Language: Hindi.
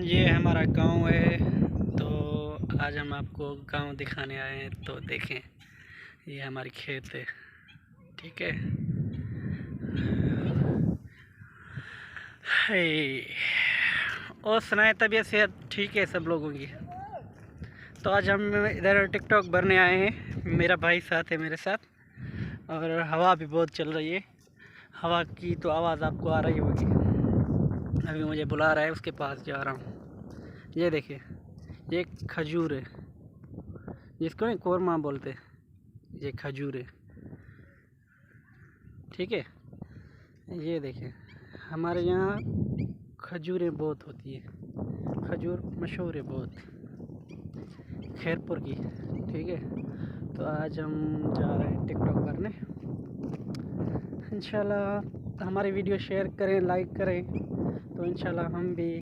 ये हमारा गांव है। तो आज हम आपको गांव दिखाने आए हैं। तो देखें, ये हमारी खेत है। ठीक है। हे। और सुनाए, तबीयत सेहत ठीक है सब लोगों की। तो आज हम इधर टिकटॉक भरने आए हैं। मेरा भाई साथ है मेरे साथ, और हवा भी बहुत चल रही है। हवा की तो आवाज़ आपको आ रही होगी। अभी मुझे बुला रहा है, उसके पास जा रहा हूँ। ये देखिए, ये खजूर है, जिसको नहीं कोरमा बोलते। ये खजूर है। ठीक है। ये देखिए, हमारे यहाँ खजूरें बहुत होती है। खजूर मशहूर है बहुत, खैरपुर की। ठीक है। तो आज हम जा रहे हैं टिकटॉक करने। इंशाल्लाह हमारी वीडियो शेयर करें, लाइक करें, तो इंशाल्लाह हम भी